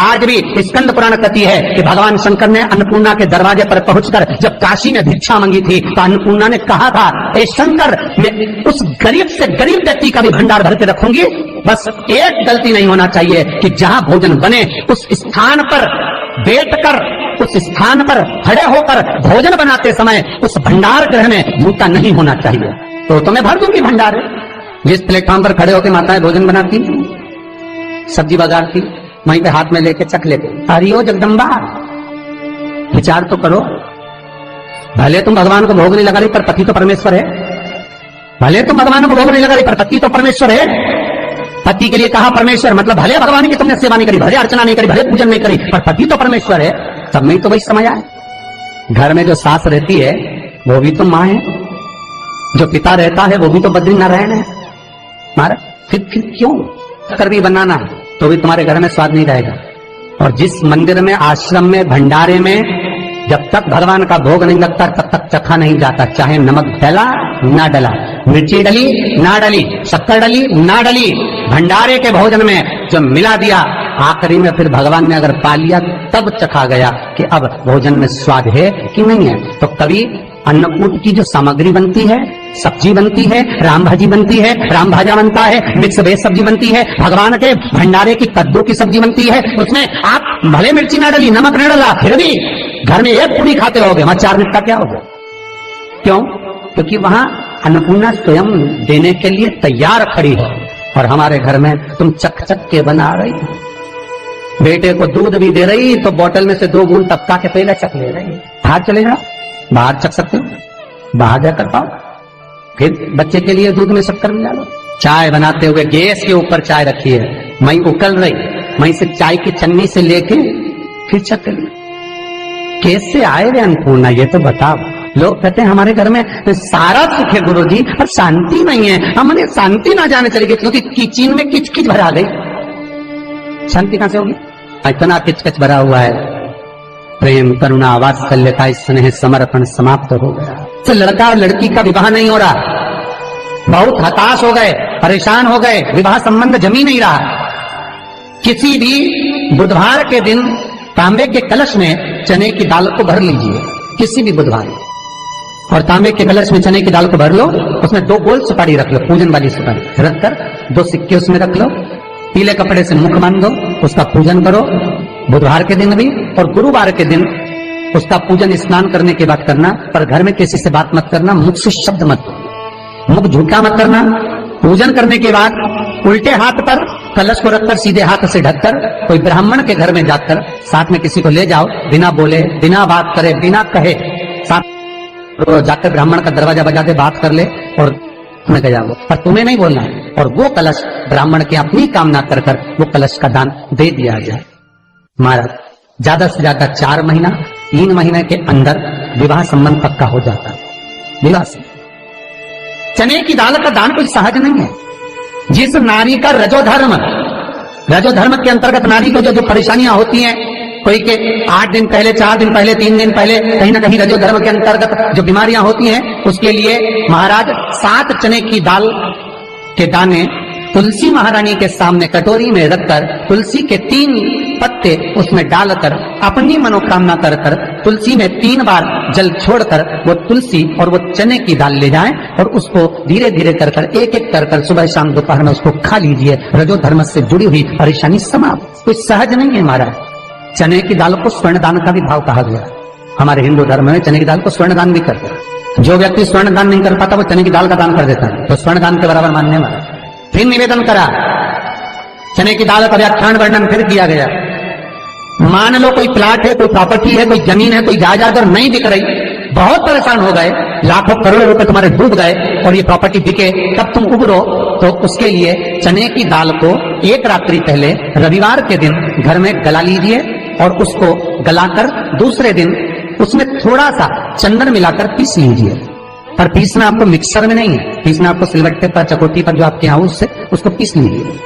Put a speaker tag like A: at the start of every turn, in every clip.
A: आज भी स्कंद पुराण कथी है कि भगवान शंकर ने अन्नपूर्णा के दरवाजे पर पहुंचकर जब काशी में भिक्षा मांगी थी तो अन्नपूर्णा ने कहा था, ए शंकर, मैं उस गरीब से गरीब व्यक्ति का भी भंडार भर के रखूंगी, बस एक गलती नहीं होना चाहिए कि जहां भोजन बने उस स्थान पर बैठकर, उस स्थान पर खड़े होकर भोजन बनाते समय उस भंडार गृह में जूता नहीं होना चाहिए। तो तुम्हें भर दूंगी भंडार। जिस प्लेटफॉर्म पर खड़े होकर माताएं भोजन बनाती, सब्जी बगाड़ती, वहीं पे हाथ में लेके चख लेते। हरिओ जगदम्बा, विचार तो करो। भले तुम भगवान को भोग नहीं लगा रही पर पति तो परमेश्वर है। भले तुम भगवान को भोग नहीं लगा रही पर पति तो परमेश्वर है। पति के लिए कहा परमेश्वर, मतलब भले भगवान की तुमने सेवा नहीं करी, भले अर्चना नहीं करी, भले पूजन नहीं करी, पर पति तो परमेश्वर है। तब में तो वही समझ आए। घर में जो सास रहती है वो भी तो माँ है, जो पिता रहता है वो भी तो बद्रीनारायण है। मारा फिर क्यों कर भी बनाना तो भी तुम्हारे घर में स्वाद नहीं रहेगा। और जिस मंदिर में, आश्रम में, भंडारे में जब तक भगवान का भोग नहीं लगता तब तक चखा नहीं जाता, चाहे नमक डला ना डला, मिर्ची डली ना डली, शक्कर डली ना डली, भंडारे के भोजन में जो मिला दिया आखिरी में फिर भगवान ने अगर पा लिया तब चखा गया कि अब भोजन में स्वाद है कि नहीं है। तो कभी अन्नकूट की जो सामग्री बनती है, सब्जी बनती है, राम भाजी बनती है, राम भाजा बनता है, मिक्स वेज सब्जी बनती है, भगवान के भंडारे की कद्दू की सब्जी बनती है, उसमें आप भले मिर्ची ना डली, नमक ना डला, फिर भी घर में एक पूरी खाते रहोगे, वहां 4 मिनट का क्या होगा? क्यों? क्योंकि वहां अन्नपूर्णा स्वयं देने के लिए तैयार खड़ी है। और हमारे घर में तुम चक चक के बना रही, बेटे को दूध भी दे रही तो बोतल में से 2 बूंद टपका के पहले चक ले रही। बाहर चले जाओ, बाहर चख सकते हो, बाहर जाकर पाओ, फिर बच्चे के लिए दूध में शक्कर मिला लो। चाय बनाते हुए गैस के ऊपर चाय रखी है, मई उकल रही, मई से चाय की चन्नी से लेके फिर चख ली। कैसे आए वे अन्नपूर्णा, ये तो बताओ। लोग कहते हैं हमारे घर में सारा सुख है गुरुजी, पर शांति नहीं है। हमने शांति ना जाने चली गई क्योंकि किचन में किचकिच भरा गई। शांति कहां से होगी? इतना किचकिच भरा हुआ है। प्रेम, करुणा, वात्सल्य का स्नेह, समर्पण समाप्त हो गया। तो लड़का और लड़की का विवाह नहीं हो रहा, बहुत हताश हो गए, परेशान हो गए, विवाह संबंध जमी नहीं रहा। किसी भी बुधवार के दिन तांबे के कलश में चने की दाल को भर लीजिए, किसी भी बुधवार, और तांबे के कलश में चने की दाल को भर लो, उसमें 2 गोल सुपारी रख लो, पूजन वाली सुपारी रखकर 2 सिक्के उसमें रख लो, पीले कपड़े से मुख बांध दो, उसका पूजन करो बुधवार के दिन भी, और गुरुवार के दिन उसका पूजन स्नान करने के बाद करना। पर घर में किसी से बात मत करना, मुख से शब्द मत, मुख झूठा मत करना। पूजन करने के बाद उल्टे हाथ पर कलश को रखकर सीधे हाथ से ढककर कोई ब्राह्मण के घर में जाकर साथ में किसी को ले जाओ, बिना बोले, बिना बात करे, बिना कहे, साथ जाकर ब्राह्मण का दरवाजा बजा दे, बात कर ले और तुम्हें गया वो, पर तुम्हें नहीं बोलना है। और वो कलश ब्राह्मण की अपनी कामना कर कर वो कलश का दान दे दिया जाए। महाराज ज्यादा से ज्यादा 4 महीना 3 महीने के अंदर विवाह संबंध पक्का हो जाता है। विवाह से चने की दाल का दान कोई सहज नहीं है। जिस नारी का रजोधर्म के अंतर्गत नारी को जो परेशानियां होती हैं, कोई के 8 दिन पहले, 4 दिन पहले, 3 दिन पहले कहीं ना कहीं रजोधर्म के अंतर्गत जो बीमारियां होती हैं, उसके लिए महाराज 7 चने की दाल के दाने तुलसी महारानी के सामने कटोरी में रखकर तुलसी के 3 पत्ते उसमें डालकर अपनी मनोकामना कर कर तुलसी में 3 बार जल छोड़कर वो तुलसी और वो चने की दाल ले जाएं और उसको धीरे धीरे कर कर एक एक कर कर सुबह शाम दोपहर में उसको खा लीजिए। रजो धर्म से जुड़ी हुई परेशानी समाप्त। कोई सहज नहीं है महाराज। चने की दाल को स्वर्ण दान का भी भाव कहा गया। हमारे हिंदू धर्म में चने की दाल को स्वर्ण दान भी करते हैं। जो व्यक्ति स्वर्ण दान नहीं कर पाता वो चने की दाल का दान कर देता है, तो स्वर्ण दान के बराबर मानने वाला। फिर निवेदन करा, चने की दाल का व्याख्यान वर्णन फिर किया गया। मान लो कोई प्लाट है, कोई प्रॉपर्टी है, कोई जमीन है, कोई जायदाद और नहीं बिक रही, बहुत परेशान हो गए, लाखों करोड़ों रुपए तुम्हारे डूब गए और ये प्रॉपर्टी बिके, तब तुम उबरो, तो उसके लिए चने की दाल को 1 रात्रि पहले रविवार के दिन घर में गला लीजिए और उसको गलाकर दूसरे दिन उसमें थोड़ा सा चंदन मिलाकर पीस लीजिए। पर पीसना आपको मिक्सर में नहीं है, पीसना आपको सिलबट्टे पर, चकोटी पर जो आपके यहाँ उससे उसको पीस लीजिए।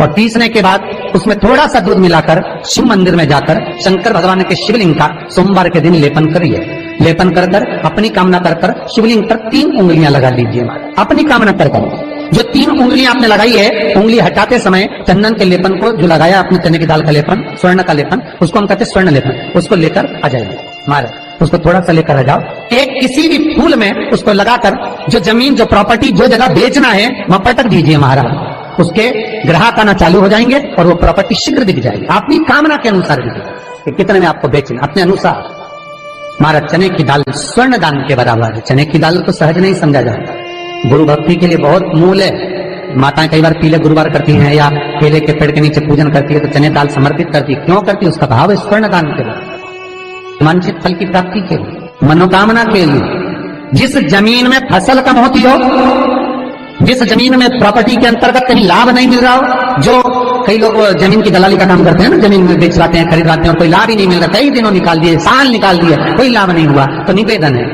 A: और पीसने के बाद उसमें थोड़ा सा दूध मिलाकर शिव मंदिर में जाकर शंकर भगवान के शिवलिंग का सोमवार के दिन लेपन करिए। लेपन कर कर अपनी कामना कर कर शिवलिंग पर 3 उंगलियां लगा लीजिए, अपनी कामना कर कर। जो 3 उंगलियां आपने लगाई है, उंगली हटाते समय चंदन के लेपन को जो लगाया आपने, चने की दाल का लेपन, स्वर्ण का लेपन, उसको हम कहते हैं स्वर्ण लेपन, उसको लेकर आ जाइए महाराज, उसको थोड़ा सा लेकर आ जाओ। एक किसी भी फूल में उसको लगाकर जो जमीन, जो प्रॉपर्टी, जो जगह बेचना है वहां पटक दीजिए महाराज। उसके ग्राहक आना चालू हो जाएंगे और वो प्रॉपर्टी शीघ्र बिक जाएगी, अपनी कामना के अनुसार बिकेगी, कितने में आपको बेचना अपने अनुसार। महाराज चने की दाल स्वर्ण दान के बराबर है। चने की दाल तो सहज नहीं समझा जाता, गुरु भक्ति के लिए बहुत मूल है। माताएं कई बार पीले गुरुवार करती हैं या केले के पेड़ के नीचे पूजन करती है तो चने दाल समर्पित करती है। क्यों करती है? उसका भाव है स्वर्ण दान के लिए, वांछित फल की प्राप्ति के लिए, मनोकामना के लिए। जिस जमीन में फसल कम होती हो, जिस जमीन में प्रॉपर्टी के अंतर्गत कहीं लाभ नहीं मिल रहा हो, जो कई लोग जमीन की दलाली का काम करते हैं ना, जमीन में बेच लाते हैं, खरीद लाते हैं और कोई लाभ ही नहीं मिल रहा, कई दिनों निकाल दिए, साल निकाल दिए, कोई लाभ नहीं हुआ, तो निवेदन है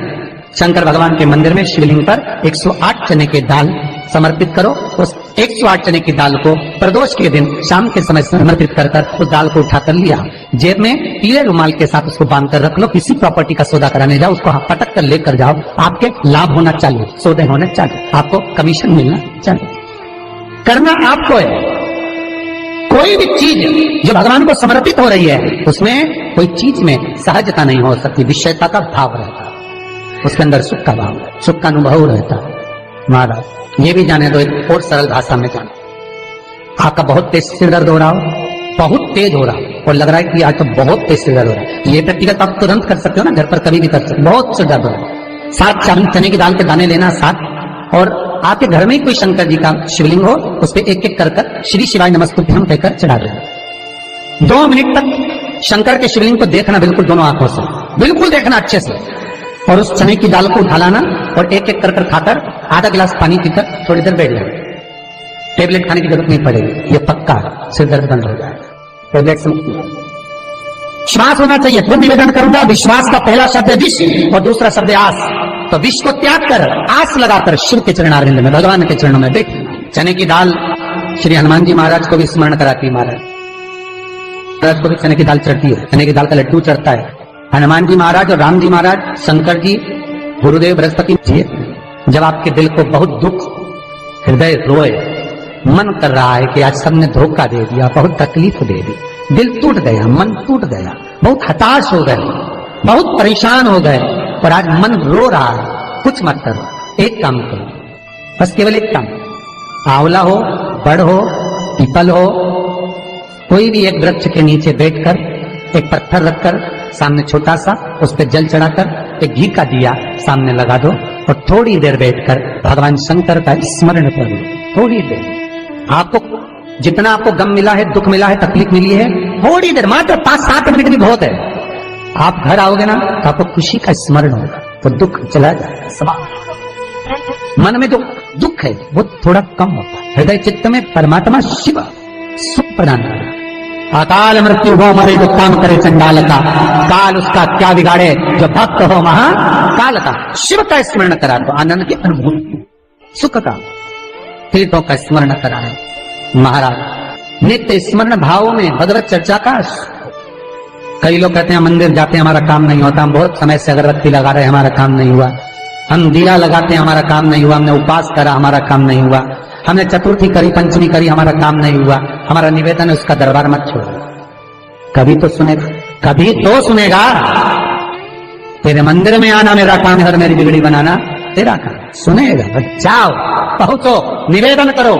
A: शंकर भगवान के मंदिर में शिवलिंग पर 108 चने के दाल समर्पित करो। उस 108 चने की दाल को प्रदोष के दिन शाम के समय समर्पित कर उस दाल को उठाकर लिया, जेब में पीले रुमाल के साथ उसको बांध कर रख लो। किसी प्रॉपर्टी का सौदा कराने जाओ, उसको पटक कर लेकर जाओ, आपके लाभ होना चालू, सौदे होने चालू, आपको कमीशन मिलना चालू। करना आपको है। कोई भी चीज जो भगवान को समर्पित हो रही है उसमें कोई चीज में सहजता नहीं हो सकती, विषयता का भाव रहता है, उसके अंदर सुख का भाव, सुख का अनुभव रहता है। महाराज ये भी जाने दो, एक और सरल भाषा में जाने, आपका बहुत तेज सिर दर्द हो रहा हो, बहुत तेज हो रहा हो और लग रहा है कि आज तो बहुत तेज सिर दर्द हो रहा है, ये व्यक्तिगत आप तुरंत कर सकते हो ना, घर पर कभी भी कर सकते हो। बहुत सिर दर्द हो रहा है, 7 चने की दाल के दाने लेना 7, और आपके घर में ही कोई शंकर जी का शिवलिंग हो, उस पर एक एक कर श्री शिवाय नमस्तुभ्यम कहकर चढ़ा देना। 2 मिनट तक शंकर के शिवलिंग को देखना, बिल्कुल दोनों आंखों से, बिल्कुल देखना अच्छे से, और उस चने की दाल को उठा लाना और एक एक कर खाकर आधा गिलास पानी पीकर थोड़ी देर बैठ जाए। टेबलेट खाने की जरूरत नहीं पड़ेगी, ये पक्का सिर दर्द बंद हो जाएगा, टेबलेट से मुक्ति। विश्वास होना चाहिए। तो निवेदन करूंगा, विश्वास का पहला शब्द है विश्व और दूसरा शब्द है आस। तो विश्व को त्याग कर आस लगाकर शिव के चरणारविंद में, भगवान के चरणों में बैठ। चने की दाल श्री हनुमान जी महाराज को भी स्मरण कराती है, महाराज को भी चने की दाल चढ़ती है, चने की दाल का लड्डू चढ़ता है। हनुमान जी महाराज और राम जी महाराज, शंकर जी, गुरुदेव बृहस्पति जी, जब आपके दिल को बहुत दुख, हृदय रोए, मन कर रहा है कि आज सबने धोखा दे दिया, बहुत तकलीफ दे दी, दिल टूट गया, मन टूट गया, बहुत हताश हो गए, बहुत परेशान हो गए और आज मन रो रहा है, कुछ मत करो, एक काम करो, बस केवल एक काम, आंवला हो, बड़ हो, पीपल हो, कोई भी एक वृक्ष के नीचे बैठकर एक पत्थर रखकर सामने छोटा सा, उस पर जल चढ़ाकर एक घी का दिया सामने लगा दो और थोड़ी देर बैठकर भगवान शंकर का स्मरण कर लो। थोड़ी देर, आपको जितना आपको गम मिला है, दुख मिला है, तकलीफ मिली है, थोड़ी देर, मात्र 5-7 मिनट भी बहुत है। आप घर आओगे ना तो आपको खुशी का स्मरण होगा, तो दुख चला जाएगा, समाप्त। मन में जो दुख है वो थोड़ा कम होता है, हृदय चित्त में परमात्मा शिव सुख प्रदान कर, अकाल मृत्यु हो मरे जो काम करे चंडाल का, काल उसका क्या बिगाड़े जो भक्त हो महाकाल का। शिव का स्मरण करा तो आनंद की अनुभूति, सुख का, तीर्थों का स्मरण करा है महाराज। नित्य स्मरण भाव में भगवत चर्चा का। कई लोग कहते हैं मंदिर जाते हैं हमारा काम नहीं होता, हम बहुत समय से अगरबत्ती लगा रहे हैं हमारा काम नहीं हुआ, हम दिया लगाते हैं हमारा काम नहीं हुआ, हमने उपास करा हमारा काम नहीं हुआ, हमने चतुर्थी करी, पंचमी करी, हमारा काम नहीं हुआ। हमारा निवेदन है उसका दरबार मत छोड़ो, कभी तो सुनेगा, कभी तो सुनेगा। तेरे मंदिर में आना मेरा काम है और मेरी बिगड़ी बनाना तेरा काम, सुनेगा। जाओ, पहुंचो, निवेदन करो।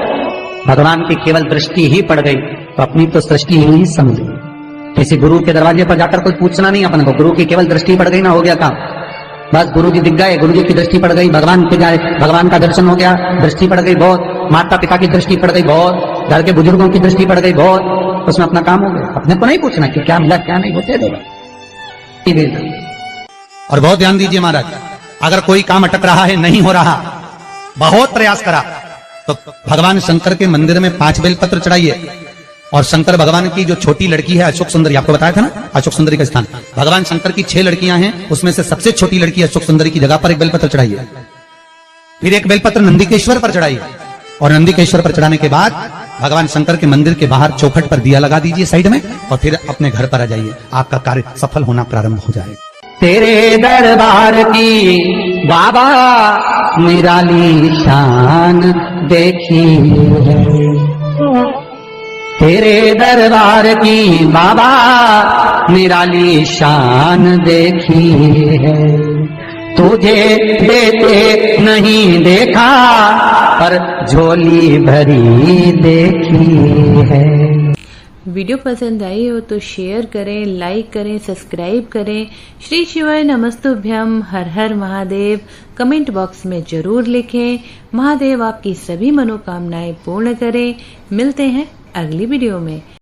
A: भगवान की केवल दृष्टि ही पड़ गई तो अपनी तो सृष्टि ही समझ। किसी गुरु के दरवाजे पर जाकर कोई पूछना नहीं अपन को, गुरु की केवल दृष्टि पड़ गई ना, हो गया काम, बस गुरु जी दिख गए, गुरु जी की दृष्टि पड़ गई, भगवान के जाए, भगवान का दर्शन हो गया, दृष्टि पड़ गई बहुत, माता पिता की दृष्टि पड़ गई बहुत, घर के बुजुर्गों की दृष्टि पड़ गई बहुत, उसमें अपना काम हो गया। अपने को नहीं पूछना कि क्या मिला क्या नहीं, होते देगा।
B: और बहुत ध्यान दीजिए महाराज, अगर कोई काम अटक रहा है, नहीं हो रहा, बहुत प्रयास करा, तो भगवान शंकर के मंदिर में 5 बेलपत्र चढ़ाइए। और शंकर भगवान की जो छोटी लड़की है अशोक सुंदरी, आपको बताया था ना अशोक सुंदरी का स्थान, भगवान शंकर की 6 लड़कियां हैं, उसमें से सबसे छोटी लड़की अशोक सुंदरी की जगह पर एक बेलपत्र चढ़ाइए। फिर एक बेलपत्र नंदिकेश्वर पर चढ़ाइए और नंदिकेश्वर पर चढ़ाने के बाद भगवान शंकर के मंदिर के बाहर चौखट पर दिया लगा दीजिए साइड में, और फिर अपने घर पर आ जाइए, आपका कार्य सफल होना प्रारंभ हो जाएगा।
A: तेरे दरबार की बाबा निराली शान देखी है, तेरे दरबार की बाबा निराली शान देखी है। तुझे देते नहीं देखा पर झोली भरी देखी है।
C: वीडियो पसंद आई हो तो शेयर करें, लाइक करें, सब्सक्राइब करें। श्री शिवाय नमस्तुभ्यम, हर हर महादेव कमेंट बॉक्स में जरूर लिखें। महादेव आपकी सभी मनोकामनाएं पूर्ण करें। मिलते हैं अगली वीडियो में।